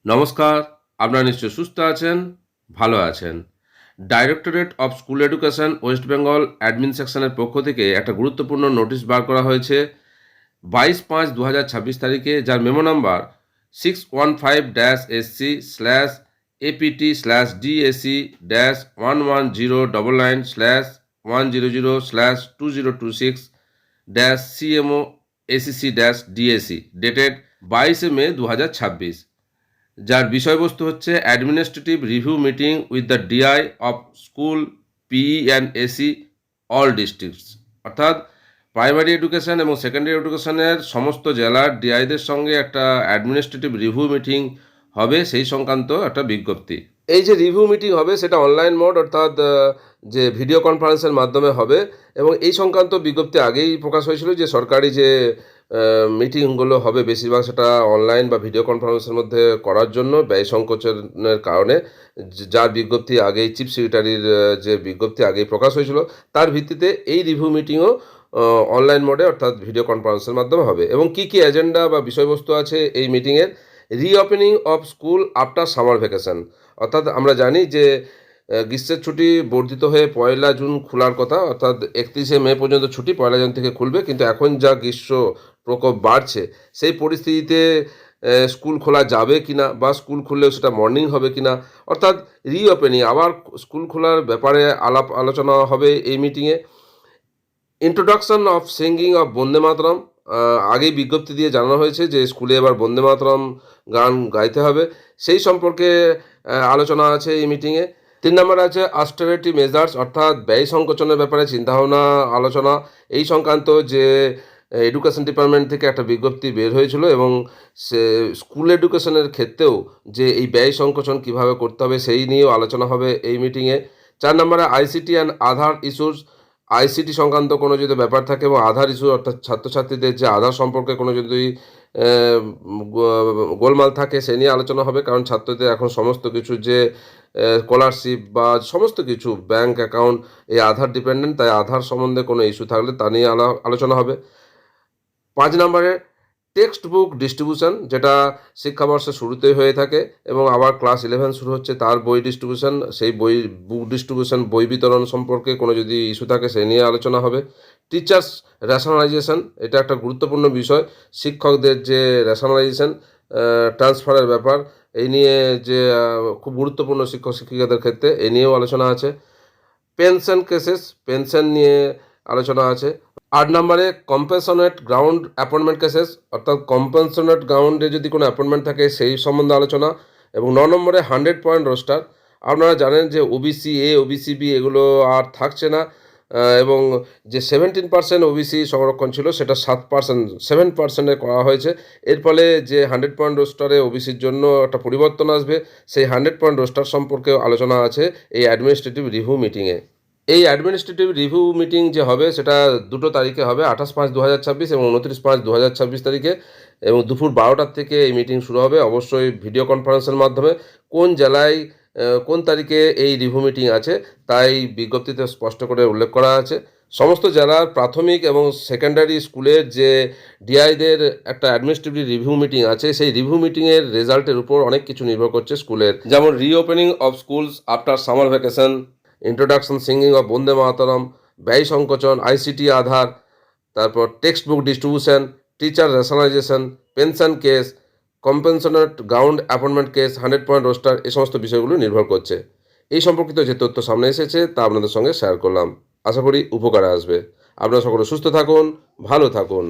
নমস্কার, আপনারা নিশ্চয়ই সুস্থ আছেন, ভালো আছেন। Directorate of school education West Bengal admin সেকশনের পক্ষ থেকে একটা গুরুত্বপূর্ণ নোটিশ বার করা হয়েছে 22/5/2026 তারিখে, যার মেমো নাম্বার 615-SC/APT/11099/2026-2026-CMO-ACC-DAC ডেটেড 22 মে 2026, যার বিষয়বস্তু হচ্ছে administrative review meeting with the DI of school PE and AC all districts, অর্থাৎ প্রাইমারি এডুকেশন এবং সেকেন্ডারি এডুকেশনের সমস্ত জেলার ডিআইদের সঙ্গে একটা অ্যাডমিনিস্ট্রেটিভ রিভিউ মিটিং হবে, সেই সংক্রান্ত একটা বিজ্ঞপ্তি। এই যে রিভিউ মিটিং হবে সেটা অনলাইন মোড, অর্থাৎ যে ভিডিও কনফারেন্সের মাধ্যমে হবে, এবং এই সংক্রান্ত বিজ্ঞপ্তি আগেই প্রকাশ হয়েছিল যে সরকারি যে মিটিংগুলো হবে বেশিরভাগ সেটা অনলাইন বা ভিডিও কনফারেন্সের মধ্যে করার জন্য ব্যয় সংকোচনের কারণে, যার বিজ্ঞপ্তি আগেই চিফ সেক্রেটারির যে বিজ্ঞপ্তি আগেই প্রকাশ হয়েছিল, তার ভিত্তিতে এই রিভিউ মিটিংও অনলাইন মোডে অর্থাৎ ভিডিও কনফারেন্সের মাধ্যমে হবে। এবং কি কি এজেন্ডা বা বিষয়বস্তু আছে এই মিটিংয়ের: reopening of school after summer vacation, অর্থাৎ আমরা জানি যে গ্রীষ্মের ছুটি বর্ধিত হয়ে 1 জুন খোলার কথা, অর্থাৎ 31 মে পর্যন্ত ছুটি, 1 জুন থেকে খুলবে। কিন্তু এখন যা গ্রীষ্ম প্রকোপ বাড়ছে, সেই পরিস্থিতিতে স্কুল খোলা যাবে কিনা বা স্কুল খুললেও সেটা মর্নিং হবে কিনা, অর্থাৎ রিওপেনিং আবার স্কুল খোলার ব্যাপারে আলোচনা হবে এই মিটিংয়ে। Introduction of singing of Bande মাতরম, আগেই বিজ্ঞপ্তি দিয়ে জানানো হয়েছে যে স্কুলে এবার বন্দে মাতরম গান গাইতে হবে, সেই সম্পর্কে আলোচনা আছে এই মিটিংয়ে। 3 নম্বর আছে অস্টেরিটি মেজার্স, অর্থাৎ ব্যয় সংকোচনের ব্যাপারে চিন্তাভাবনা আলোচনা। এই সংক্রান্ত যে এডুকেশন ডিপার্টমেন্ট থেকে একটা বিজ্ঞপ্তি বের হয়েছিল, এবং সে স্কুল এডুকেশনের ক্ষেত্রেও যে এই ব্যয় সংকোচন কীভাবে করতে হবে সেই নিয়েও আলোচনা হবে এই মিটিংয়ে। 4 নম্বরে ICT and Aadhaar issues, ICT সংক্রান্ত কোনো যদি ব্যাপার থাকে এবং আধার ইস্যু, অর্থাৎ ছাত্রছাত্রীদের যে আধার সম্পর্কে কোনো যদি গোলমাল থাকে সে নিয়ে আলোচনা হবে, কারণ ছাত্রদের এখন সমস্ত কিছু যে স্কলারশিপ বা সমস্ত কিছু ব্যাংক অ্যাকাউন্ট এই আধার ডিপেন্ডেন্ট, তাই আধার সম্বন্ধে কোনো ইস্যু থাকলে তা নিয়ে আলোচনা হবে। 5 নম্বরে টেক্সট বুক ডিস্ট্রিবিউশন, যেটা শিক্ষাবর্ষের শুরুতেই হয়ে থাকে এবং আবার ক্লাস 11 শুরু হচ্ছে তার বই ডিস্ট্রিবিউশন, সেই বুক ডিস্ট্রিবিউশন, বই বিতরণ সম্পর্কে কোনো যদি ইস্যু থাকে সে নিয়ে আলোচনা হবে। টিচার্স রেশনালাইজেশন, এটা একটা গুরুত্বপূর্ণ বিষয়, শিক্ষকদের যে রেশনালাইজেশন ট্রান্সফারের ব্যাপার, এই নিয়ে যে খুব গুরুত্বপূর্ণ শিক্ষক শিক্ষিকাদের ক্ষেত্রে, এ নিয়েও আলোচনা আছে। পেনশন কেসেস, পেনশন নিয়ে আলোচনা আছে। 8 নম্বরে কম্পেনশনেট গ্রাউন্ড অ্যাপয়েন্টমেন্ট কেসেস, অর্থাৎ কম্পেনশনেট গ্রাউন্ডে যদি কোনো অ্যাপয়েন্টমেন্ট থাকে সেই সম্বন্ধে আলোচনা। এবং 9 নম্বরে 100 পয়েন্ট রোস্টার, আপনারা জানেন যে ওবিসি এ, ওবিসি বি এগুলো আর থাকছে না, এবং যে 17% ওবিসি সংরক্ষণ ছিল সেটা 7% করা হয়েছে। এর ফলে যে 100 পয়েন্ট রোস্টারে ওবিসির জন্য একটা পরিবর্তন আসবে, সেই 100 পয়েন্ট রোস্টার সম্পর্কেও আলোচনা আছে এই অ্যাডমিনিস্ট্রেটিভ রিভিউ মিটিংয়ে। এই অ্যাডমিনিস্ট্রেটিভ রিভিউ মিটিং যে হবে সেটা 2 তারিখে হবে, 28/5/2026 এবং 29/5/2026 তারিখে, এবং দুপুর 12টার থেকে এই মিটিং শুরু হবে, অবশ্যই ভিডিও কনফারেন্সের মাধ্যমে। কোন জেলায় কোন তারিখে এই রিভিউ মিটিং আছে তাই বিজ্ঞপ্তিতে স্পষ্ট করে উল্লেখ করা আছে। সমস্ত জেলার প্রাথমিক এবং সেকেন্ডারি স্কুলের যে ডিআইদের একটা অ্যাডমিনিস্ট্রেটিভ রিভিউ মিটিং আছে, সেই রিভিউ মিটিংয়ের রেজাল্টের উপর অনেক কিছু নির্ভর করছে স্কুলের, যেমন reopening of schools after summer vacation, introduction singing of Bande Mataram, ব্যয় সংকোচন, আইসিটি আধার, তারপর text book distribution, teacher rationalization, pension case, compassionate ground appointment case, 100 point roster, এই সমস্ত বিষয়গুলো নির্ভর করছে। এই সম্পর্কিত যে তথ্য সামনে এসেছে তা আপনাদের সঙ্গে শেয়ার করলাম, আশা করি উপকারে আসবে। আপনারা সকলে সুস্থ থাকুন, ভালো থাকুন।